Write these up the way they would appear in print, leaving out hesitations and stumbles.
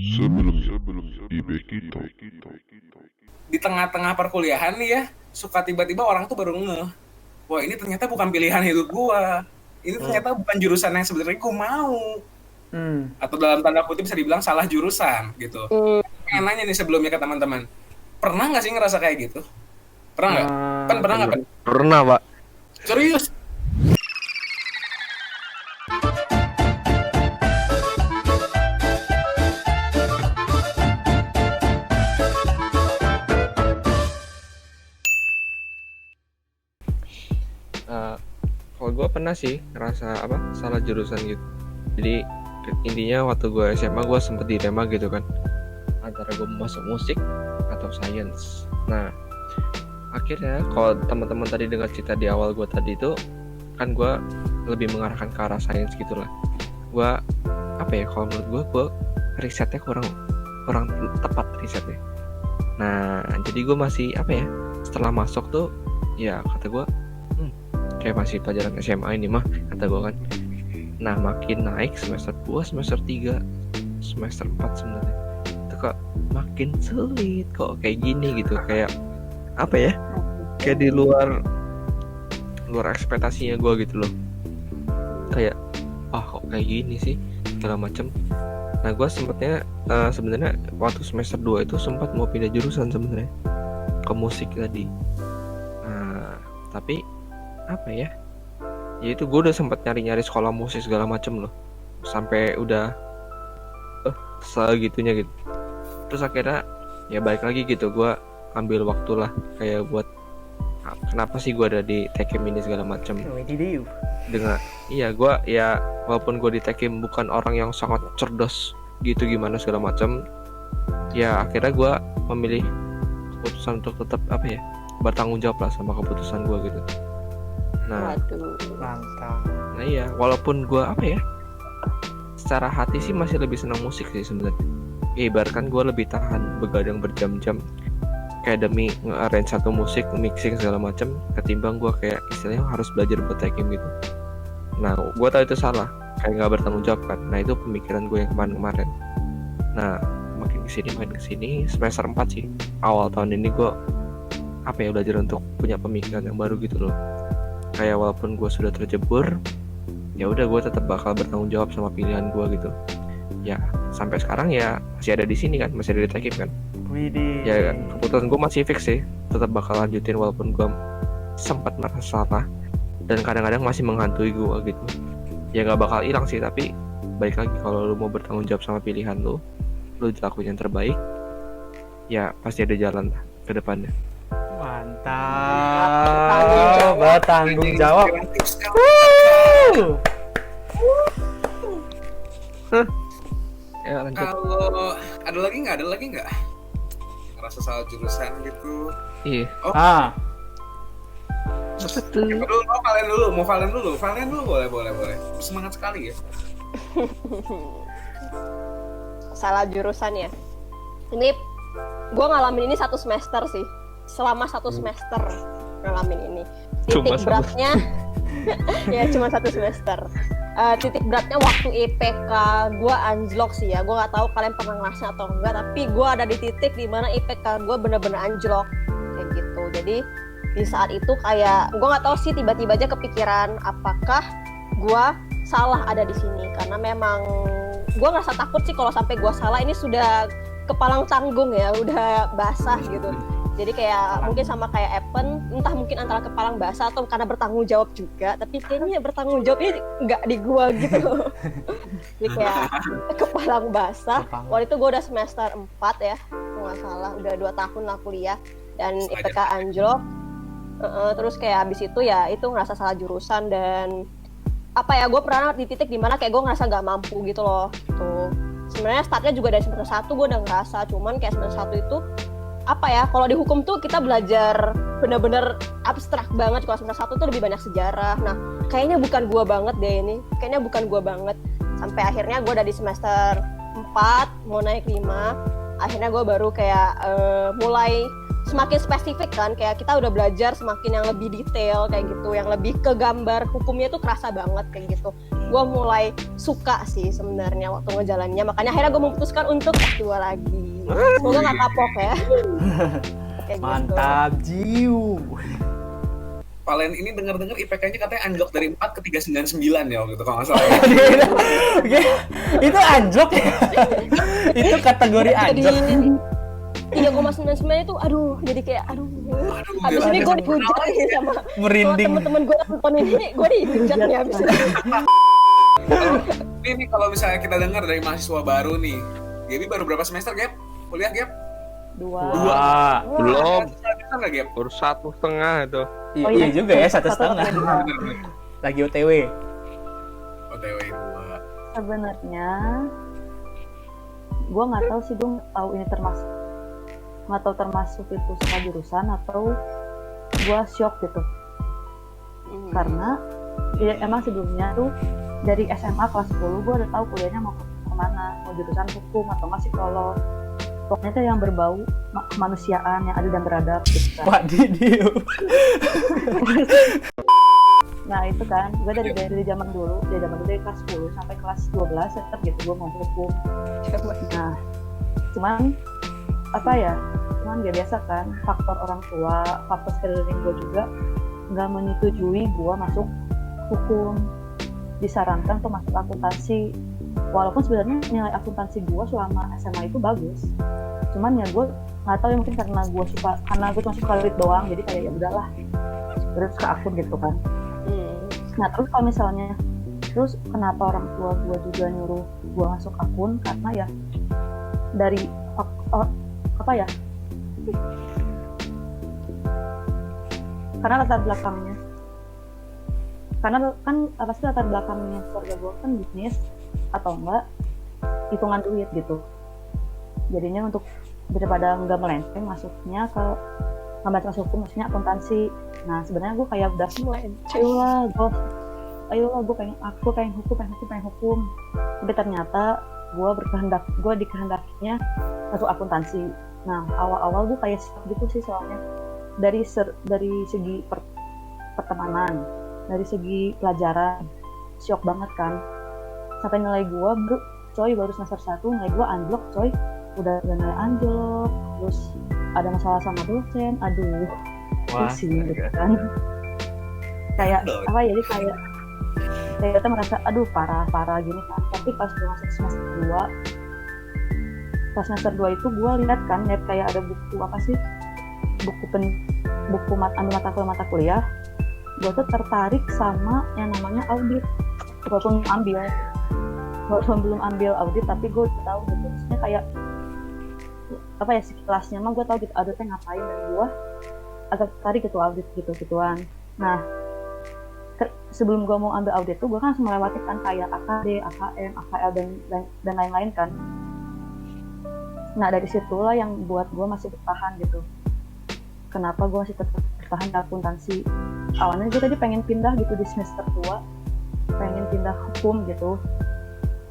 Sebelum IB kita. Di tengah-tengah perkuliahan nih ya, suka tiba-tiba orang tuh baru ngeh, wah ini ternyata bukan pilihan hidup gua, ini ternyata bukan jurusan yang sebenarnya gua mau, atau dalam tanda kutip bisa dibilang salah jurusan gitu. Hmm. Pengen nanya nih sebelumnya ke teman-teman, pernah nggak sih ngerasa kayak gitu? Pernah nggak? Pernah nggak, Pen? Pernah, Pak. Serius? Kalau gue pernah sih ngerasa salah jurusan gitu. Jadi intinya waktu gue SMA gue sempet dilema gitu kan, antara gue mau masuk musik atau science. Nah akhirnya kalau teman-teman tadi dengar cerita di awal gue tadi itu kan gue lebih mengarahkan ke arah science gitulah. Gue kalau menurut gue risetnya kurang tepat risetnya. Nah jadi gue masih setelah masuk tuh ya kata gue kayak masih pelajaran SMA ini mah kata gue kan. Nah makin naik semester 2, semester 3, semester 4 sebenarnya itu kok makin sulit kok kayak gini gitu, kayak kayak di luar ekspektasinya gue gitu loh, kayak kok kayak gini sih segala macem. Nah gue sebenarnya waktu semester 2 itu sempat mau pindah jurusan sebenarnya ke musik tadi. Nah tapi ya itu gue udah sempat nyari sekolah musik segala macem loh, sampai udah segitunya gitu. Terus akhirnya ya balik lagi gitu, gue ambil waktu lah kayak buat kenapa sih gue ada di Tekim ini segala macem. Dengan gue ya walaupun gue di Tekim bukan orang yang sangat cerdas gitu gimana segala macem, ya akhirnya gue memilih keputusan untuk tetap bertanggung jawab lah sama keputusan gue gitu. Nah, Mantap. Nah iya, walaupun gue secara hati sih masih lebih senang musik sih sebenarnya. Ya ibaratkan gue lebih tahan begadang berjam-jam kayak demi nge-arrange satu musik, mixing segala macam, ketimbang gue kayak istilahnya harus belajar buat Tekim gitu. Nah, gue tahu itu salah, kayak nggak bertanggung jawab kan. Nah itu pemikiran gue yang kemarin. Nah, makin kesini semester 4 sih. Awal tahun ini gue belajar untuk punya pemikiran yang baru gitu loh. Kayak walaupun gue sudah terjebur, ya udah gue tetap bakal bertanggung jawab sama pilihan gue gitu. Ya sampai sekarang ya masih ada di sini kan, masih ada di Tekim kan. Ya keputusan gue masih fix sih, tetap bakal lanjutin walaupun gue sempat merasa salah dan kadang-kadang masih menghantui gue gitu. Ya nggak bakal hilang sih, tapi balik lagi kalau lu mau bertanggung jawab sama pilihan lu lakuin yang terbaik, ya pasti ada jalan lah ke depannya. Mantap, bertanggung jawab. Ya lanjut. Kalau ada lagi nggak ngerasa salah jurusan gitu? Iya. Mau Valen dulu, boleh. Semangat sekali ya. Salah jurusan ya. Ini gue ngalamin ini 1 semester sih. Selama 1 semester ngalamin ini. Titik beratnya ya cuma 1 semester. Titik beratnya waktu IPK gue anjlok sih ya. Gue nggak tahu kalian pernah ngerasain atau enggak, tapi gue ada di titik dimana IPK gue bener-bener anjlok kayak gitu. Jadi di saat itu kayak gue nggak tahu sih, tiba-tiba aja kepikiran apakah gue salah ada di sini, karena memang gue ngerasa takut sih kalau sampai gue salah, ini sudah kepalang tanggung ya, udah basah gitu. Jadi kayak mungkin sama kayak Evan, entah mungkin antara kepalang basah atau karena bertanggung jawab juga, tapi kayaknya bertanggung jawabnya nggak di gue gitu. Jadi kayak kepalang basah. Waktu itu gue udah semester 4 ya, nggak salah, udah 2 tahun lah kuliah dan IPK anjlok. Terus kayak abis itu ya itu ngerasa salah jurusan, dan gue pernah di titik dimana kayak gue ngerasa nggak mampu gitu loh gitu. Sebenarnya startnya juga dari semester 1 gue udah ngerasa, cuman kayak semester 1 itu kalau di hukum tuh kita belajar bener-bener abstrak banget. Kalau semester 1 tuh lebih banyak sejarah. Nah kayaknya bukan gue banget deh ini, sampai akhirnya gue udah di semester 4 mau naik 5, akhirnya gue baru kayak mulai semakin spesifik kan, kayak kita udah belajar semakin yang lebih detail kayak gitu, yang lebih ke gambar hukumnya tuh kerasa banget kayak gitu. gue mulai suka sih sebenarnya waktu ngejalaninnya. Makanya akhirnya gue memutuskan untuk S2 lagi. Semoga nggak kapok ya. Kayak Mantap, Jiu. Valen ini dengar-dengar IPK-nya katanya anjlok dari 4 ke 399 ya waktu itu kalau nggak salah. Itu anjlok ya? Itu kategori anjlok. 3,99 itu jadi kayak habis ini gue dihujat nih sama merinding. Teman-teman gue nonton ini, gue dihujat nih habis ini. Ini kalau misalnya kita dengar dari mahasiswa baru nih, Gaby baru berapa semester, Gap? Kuliah, Gap? 2. Belum. Semester nggak, Gap? Baru 1,5 itu. Iya juga ya, 1,5. Lagi OTW. OTW 2. Sebenarnya gue nggak tahu sih, gue tahu ini nggak tahu termasuk itu salah jurusan atau gue shock gitu. Karena ya, emang sebelumnya tuh dari SMA kelas 10 gue udah tahu kuliahnya mau kemana, mau jurusan hukum atau nggak psikolog. Pokoknya itu yang berbau kemanusiaan, yang adil dan beradab gitu kan. Pak Didiu. Nah itu kan, gue dari zaman dulu dari kelas 10 sampai kelas 12 tetap gitu gue mau hukum. Nah, cuman gak biasa kan, faktor orang tua, faktor sekeliling gue juga nggak menyetujui gue masuk hukum. Disarankan untuk masuk akuntansi, walaupun sebenarnya nilai akuntansi gue selama SMA itu bagus, cuman ya gue nggak tahu ya, mungkin karena gue cuma suka duit doang, jadi kayak ya udahlah terus ke akun gitu kan. Nah terus kalau misalnya kenapa orang tua gue juga nyuruh gue masuk akun, karena ya dari karena latar belakangnya, karena kan pasti latar belakangnya keluarga gue kan bisnis atau enggak hitungan duit gitu. Jadinya untuk daripada nggak melenceng masuknya ke ngambil masuk hukum, maksudnya akuntansi. Nah sebenarnya gue kayak udah ayolah gue pengen hukum. Tapi ternyata gue dikehendakinya masuk akuntansi. Nah awal-awal gue kayak siap gitu sih, soalnya dari segi pertemanan, dari segi pelajaran shock banget kan, sampai nilai gue baru semester 1 nilai gue anjlok coy, udah nilai anjlok, terus ada masalah sama dosen, pusing gitu kan. Kayak jadi kayak kita merasa parah gini kan. Tapi pas gue masuk semester 2 itu gue lihat kayak ada buku ambil mata kuliah. Gue tuh tertarik sama yang namanya audit, walaupun belum ambil audit, tapi gue tahu gitu, maksudnya kayak sekilasnya mah gue tahu gitu auditnya ngapain, dan gue agak tertarik gitu audit gituan. Nah sebelum gue mau ambil audit tuh gue kan harus melewati kan kayak AKD, AKM, AKL dan lain-lain kan. Nah dari situlah yang buat gue masih bertahan gitu. Kenapa gue masih tetap bertahan di akuntansi? Awalnya gue tadi pengen pindah gitu di semester 2, pengen pindah hukum gitu,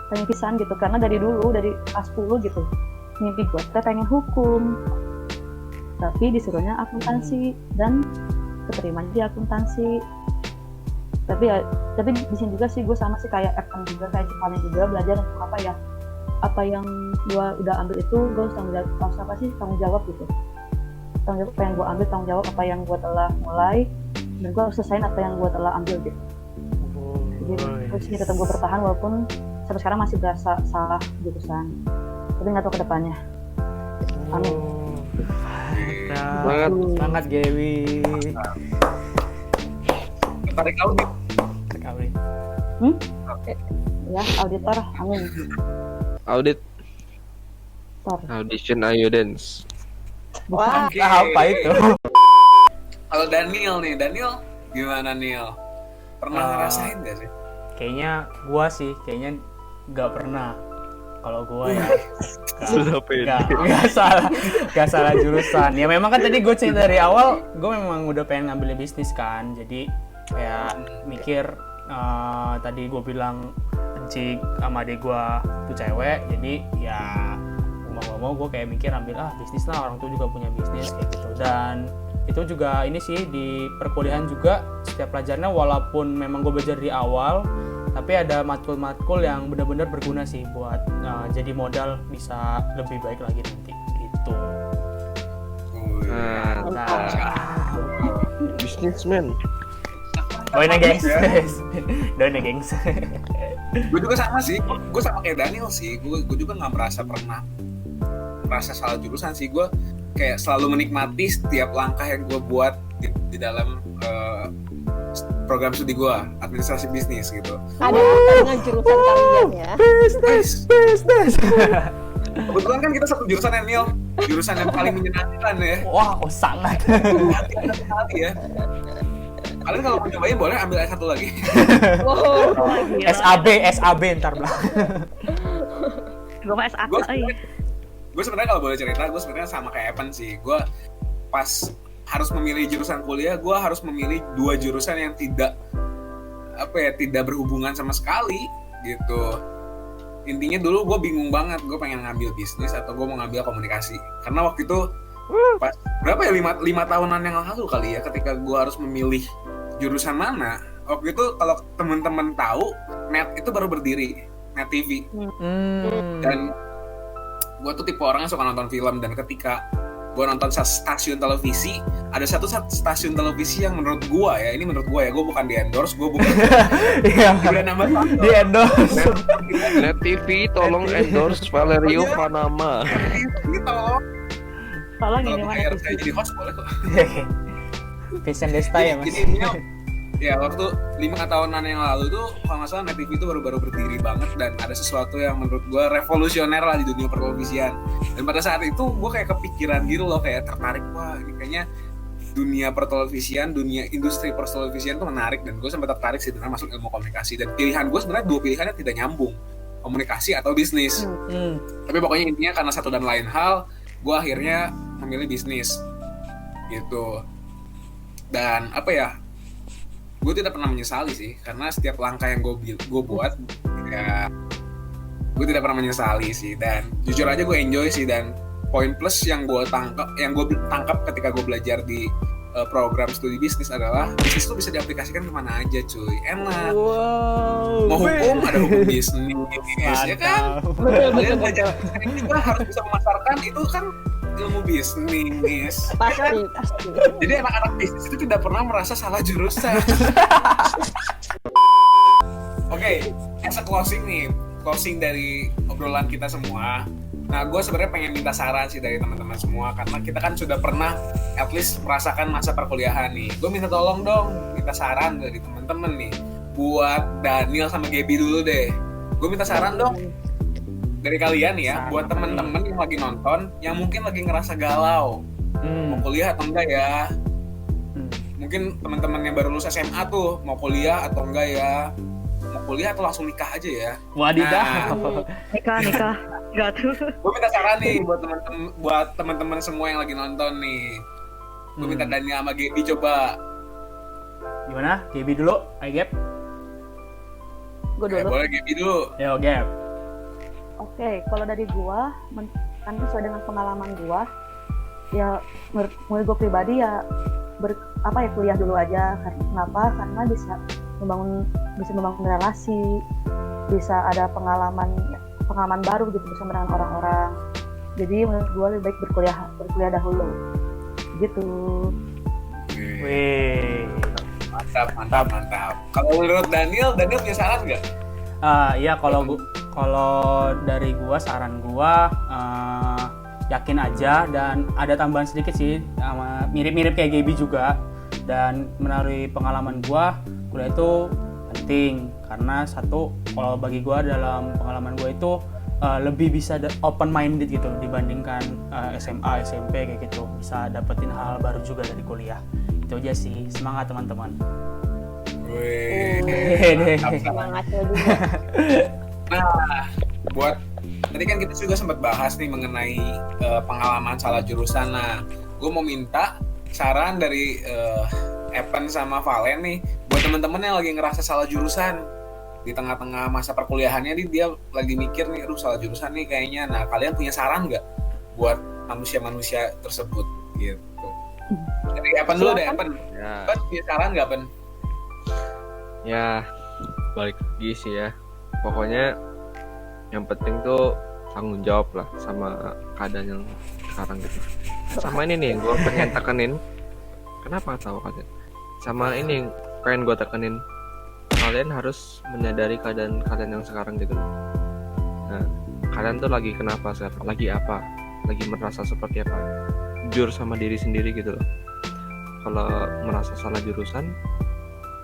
pengen pisahan gitu, karena dari kelas 10 gitu mimpi gue pengen hukum, tapi disuruhnya akuntansi dan keterimanya di akuntansi. Tapi di sini juga sih gue sama sih kayak Evan juga, kayak Cipane juga, belajar untuk apa yang gue udah ambil itu gue harus tanggung jawab gitu. Tanggung jawab apa yang gue ambil, tanggung jawab apa yang gue telah mulai, dan gue harus selesaiin apa yang gue telah ambil gitu. Jadi terus ini tetap gue bertahan walaupun sampai sekarang masih berasa salah jurusan, tapi nggak tahu ke depannya. Amin. Semangat Gaby. Tarik audit. Ya auditor, amin. Audit. Audition Ayudens. Wah, Apa itu? Kalau Daniel gimana Niel? Pernah ngerasain gak sih? Kayaknya gua nggak pernah. Kalau gua ya nggak salah jurusan. Ya memang kan tadi gue cerita dari awal, gue memang udah pengen ngambil bisnis kan. Jadi kayak mikir tadi gue bilang Cik sama adik gue tuh cewek, jadi ya mau gue kayak mikir ambil bisnis lah, orang tua juga punya bisnis kayak gitu. Dan itu juga ini sih di perkuliahan juga setiap pelajarannya, walaupun memang gue belajar di awal, tapi ada matkul-matkul yang benar-benar berguna sih buat jadi modal bisa lebih baik lagi nanti gitu. Businessman. Doain ya gengs. Doain ya gengs. Gue juga sama sih, gue sama kayak Daniel sih. Gue juga nggak pernah merasa salah jurusan sih. Gue kayak selalu menikmati setiap langkah yang gue buat di dalam program studi gue, administrasi bisnis gitu. Ada apa dengan jurusan kalian ya? Business. Kebetulan kan kita satu jurusan ya, Neil. Jurusan yang paling menyenangkan ya. Wah, sangat. Hati ya. Kalian kalau mau cobain boleh ambil S1 lagi. Wow. SAB ntar belah. Gue mah S1 Gue sebenarnya kalau boleh cerita, gue sebenarnya sama kayak Evan sih. Gue pas harus memilih jurusan kuliah, gue harus memilih 2 jurusan yang tidak berhubungan sama sekali gitu. Intinya dulu gue bingung banget, gue pengen ngambil bisnis atau gue mau ngambil komunikasi. Karena waktu itu pas berapa ya 5 tahunan yang lalu kali ya, ketika gue harus memilih jurusan mana. Waktu itu kalau teman-teman tahu, Net itu baru berdiri, Net TV. Dan gue tuh tipe orang yang suka nonton film, dan ketika gue nonton stasiun televisi, ada satu stasiun televisi yang menurut gue ya, ini menurut gue ya, gue bukan di endorse, gue bukan di endorse. Net TV tolong endorse Valerio Panama. Ini tolong ini kalau mana bayar saya jadi host boleh kok. Vincent Desta ya mas. Jadi intinya ya waktu 5 tahunan yang lalu tuh kalau nggak salah Net TV itu baru berdiri banget, dan ada sesuatu yang menurut gue revolusioner lah di dunia pertelevisian. Dan pada saat itu gue kayak kepikiran gitu loh, kayak tertarik, wah ini kayaknya dunia pertelevisian, dunia industri pertelevisian tuh menarik, dan gue sempat tertarik sih dengan masuk ilmu komunikasi. Dan pilihan gue sebenarnya 2 pilihannya tidak nyambung, komunikasi atau bisnis. Tapi pokoknya intinya karena satu dan lain hal, gue akhirnya memilih bisnis gitu. Dan apa ya, gue tidak pernah menyesali sih, karena setiap langkah yang gue buat ya gue tidak pernah menyesali sih. Dan jujur aja gue enjoy sih. Dan poin plus yang gue tangkap ketika gue belajar di program studi bisnis adalah bisnis itu bisa diaplikasikan kemana aja cuy, enak. Mau hukum ada hukum bisnis ya kan. Kalian belajar ini juga harus bisa memasarkan itu kan ilmu bisnis. Pasti. Jadi anak-anak bisnis itu tidak pernah merasa salah jurusan. Oke, as a closing dari obrolan kita semua. Nah, gue sebenarnya pengen minta saran sih dari teman-teman semua, karena kita kan sudah pernah at least merasakan masa perkuliahan nih. Gue minta tolong dong, minta saran dari teman-teman nih, buat Daniel sama Gaby dulu deh. Gue minta saran dong dari kalian ya, buat teman-teman yang lagi nonton, yang mungkin lagi ngerasa galau, mau kuliah atau enggak ya. Mungkin teman-teman yang baru lulus SMA tuh, mau kuliah atau enggak ya. Mau kuliah atau langsung nikah aja ya. Wadidaw. nikah nggak tuh. Gue minta saran nih buat teman-teman semua yang lagi nonton nih. Gue minta Daniel sama Gaby coba. Gimana? Gaby dulu, ayo Gap. Gue dulu. Boleh Gaby dulu. Yo Gap. Oke, kalau dari gua, kan sesuai dengan pengalaman gua, ya menurut gua pribadi ya kuliah dulu aja. Kenapa? Karena bisa membangun relasi, bisa ada pengalaman baru gitu bersama dengan orang-orang. Jadi menurut gua lebih baik berkuliah dahulu. Gitu. Wih. Mantap. Kalau menurut Daniel punya saran nggak? Iya, kalau dari gua, saran gua yakin aja, dan ada tambahan sedikit sih, mirip-mirip kayak Gaby juga. Dan melalui pengalaman gua, kuliah itu penting karena satu, kalau bagi gua dalam pengalaman gua itu lebih bisa open minded gitu dibandingkan SMA, SMP kayak gitu, bisa dapetin hal baru juga dari kuliah. Itu aja sih, semangat teman-teman. Semangatnya juga. Nah, buat tadi kan kita juga sempat bahas nih mengenai pengalaman salah jurusan. Nah, gue mau minta saran dari Evan sama Valen nih, buat teman-teman yang lagi ngerasa salah jurusan di tengah-tengah masa perkuliahannya nih, dia lagi mikir nih, aduh salah jurusan nih kayaknya. Nah, kalian punya saran nggak buat manusia-manusia tersebut gitu? Dari Evan dulu deh, Evan. Ya. Evan punya saran nggak, Evan? Ya, balik lagi sih ya. Pokoknya yang penting tuh tanggung jawab lah sama keadaan yang sekarang gitu. Sama ini nih yang gue pengen tekenin. Kenapa tahu kalian? Sama ini yang pengen gue tekenin. Kalian harus menyadari keadaan kalian yang sekarang gitu. Nah, kalian tuh lagi kenapa sekarang? Lagi apa? Lagi merasa seperti apa? Jujur sama diri sendiri gitu loh. Kalau merasa salah jurusan,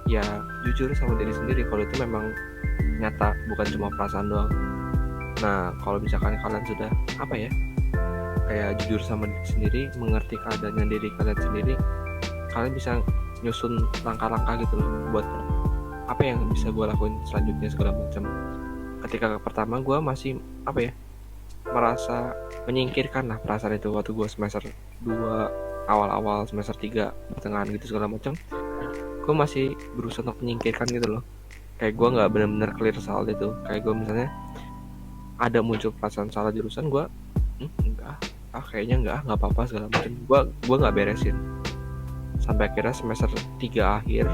ya jujur sama diri sendiri kalau itu memang nyata, bukan cuma perasaan doang. Nah, kalau misalkan kalian sudah apa ya, kayak jujur sama diri sendiri, mengerti keadaannya diri kalian sendiri, kalian bisa nyusun langkah-langkah gitu loh buat apa yang bisa gue lakuin selanjutnya segala macam. Ketika pertama gue masih apa ya, merasa menyingkirkan lah perasaan itu waktu gue semester 2 awal-awal, semester 3 pertengahan gitu segala macam. Gue masih berusaha untuk menyingkirkan gitu loh. Kayak gue nggak benar-benar clear soal itu. Kayak gue misalnya ada muncul perasaan salah jurusan, gue enggak, kayaknya nggak apa-apa segala macam. Gue nggak beresin. Sampai akhirnya semester 3 akhir,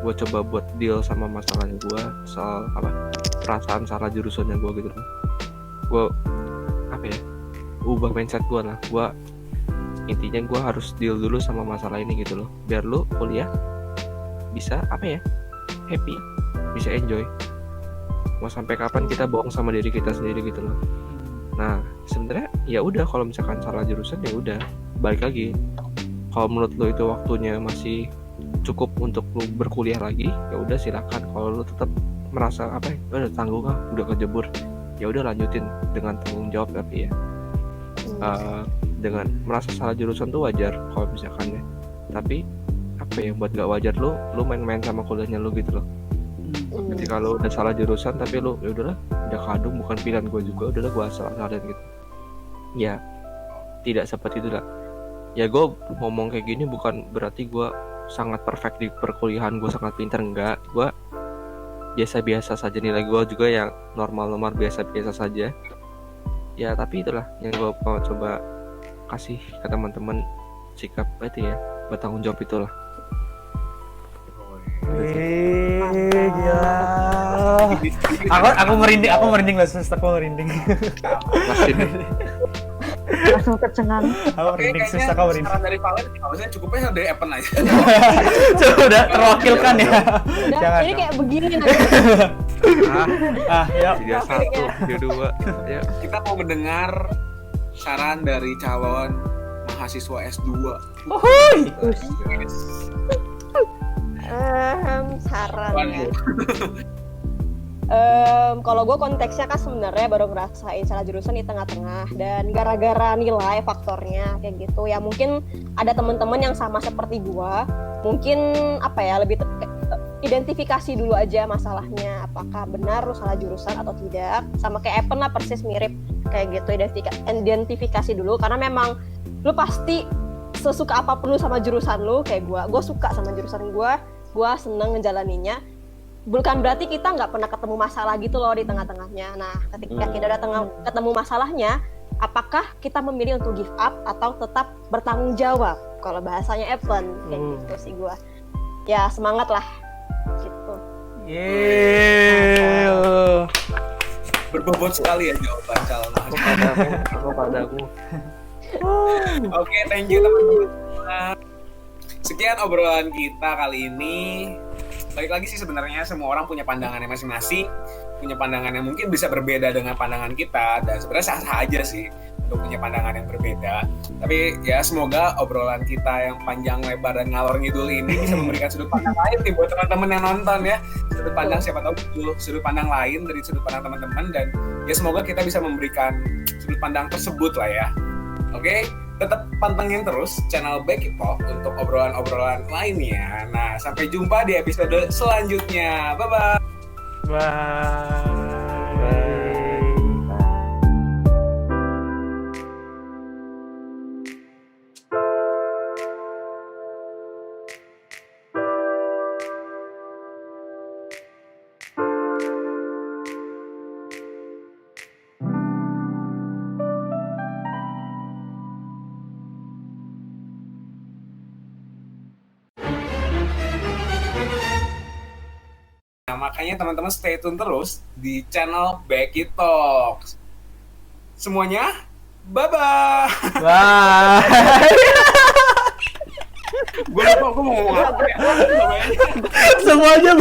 gue coba buat deal sama masalahnya gue soal apa, perasaan salah jurusannya gue gitu loh. Gue apa ya, ubah mindset gue lah. Gue intinya gue harus deal dulu sama masalah ini gitu loh, biar lu kuliah bisa apa ya, happy, bisa enjoy. Mau sampai kapan kita bohong sama diri kita sendiri gitu loh. Nah sebenarnya ya udah, kalau misalkan salah jurusan ya udah, balik lagi. Kalau menurut lo itu waktunya masih cukup untuk lo berkuliah lagi, ya udah silakan. Kalau lo tetap merasa apa ya, udah tanggung udah kejebur, ya udah lanjutin dengan tanggung jawab. Tapi ya dengan merasa salah jurusan tuh wajar kalau misalkan ya. Tapi apa ya, buat gak wajar lo main-main sama kuliahnya lo gitu loh. Ketika lo udah salah jurusan tapi lo ya udahlah, udah kadung, bukan pilihan gue juga, udahlah gue asal-asalin gitu. Ya tidak seperti itu lah. Ya gue ngomong kayak gini bukan berarti gue sangat perfect di perkuliahan, gue sangat pintar, enggak. Gue biasa-biasa saja, nilai gue juga yang normal-normal, biasa-biasa saja. Ya tapi itulah yang gue mau coba kasih ke teman-teman, sikap itu ya, bertanggung jawab itulah. Gila. Aku merinding lah, semesta aku merinding. Langsung tercengang. Aku merinding, semesta aku merinding. Saran dari Valen, maksudnya cukupnya dari Epen aja. Coba udah terwakilkan ya. Udah, Jangan. ini kayak begini nanti. Yuk. 3-1, 2-2. Ya. Kita mau mendengar saran dari calon mahasiswa S2. Uhuy. Sarannya. Kalau gue konteksnya kan sebenarnya baru ngerasain salah jurusan di tengah-tengah, dan gara-gara nilai faktornya kayak gitu ya, mungkin ada teman-teman yang sama seperti gue, mungkin apa ya, lebih identifikasi dulu aja masalahnya, apakah benar lu salah jurusan atau tidak. Sama kayak Epen lah, persis mirip kayak gitu. Identifikasi dulu, karena memang lu pasti sesuka apapun lu sama jurusan lu. Kayak gue suka sama jurusan gue seneng ngejalaninnya. Bukan berarti kita nggak pernah ketemu masalah gitu loh di tengah-tengahnya. Nah, ketika kita udah ketemu masalahnya, apakah kita memilih untuk give up atau tetap bertanggung jawab? Kalau bahasanya Evan, kayak gitu sih gue. Ya semangat lah, gitu. Yeah. Berbobot sekali ya jawaban calon mahasiswa. Aku padaku. Oke, thank you teman-teman. Sekian obrolan kita kali ini. Balik lagi sih, sebenarnya semua orang punya pandangannya masing-masing, punya pandangan yang mungkin bisa berbeda dengan pandangan kita, dan sebenarnya sah-sah aja sih untuk punya pandangan yang berbeda. Tapi ya semoga obrolan kita yang panjang lebar dan ngalor ngidul ini bisa memberikan sudut pandang lain nih buat teman-teman yang nonton ya. Sudut pandang, siapa tahu sudut pandang lain dari sudut pandang teman-teman, dan ya semoga kita bisa memberikan sudut pandang tersebut lah ya. Oke, tetap pantengin terus channel Bekipop untuk obrolan-obrolan lainnya. Nah, sampai jumpa di episode selanjutnya. Bye-bye. Bye. makanya teman-teman stay tune terus di channel Becky Talks. Semuanya, bye-bye. Bye. Gue lupa gue mau ngomong apa ya. Semuanya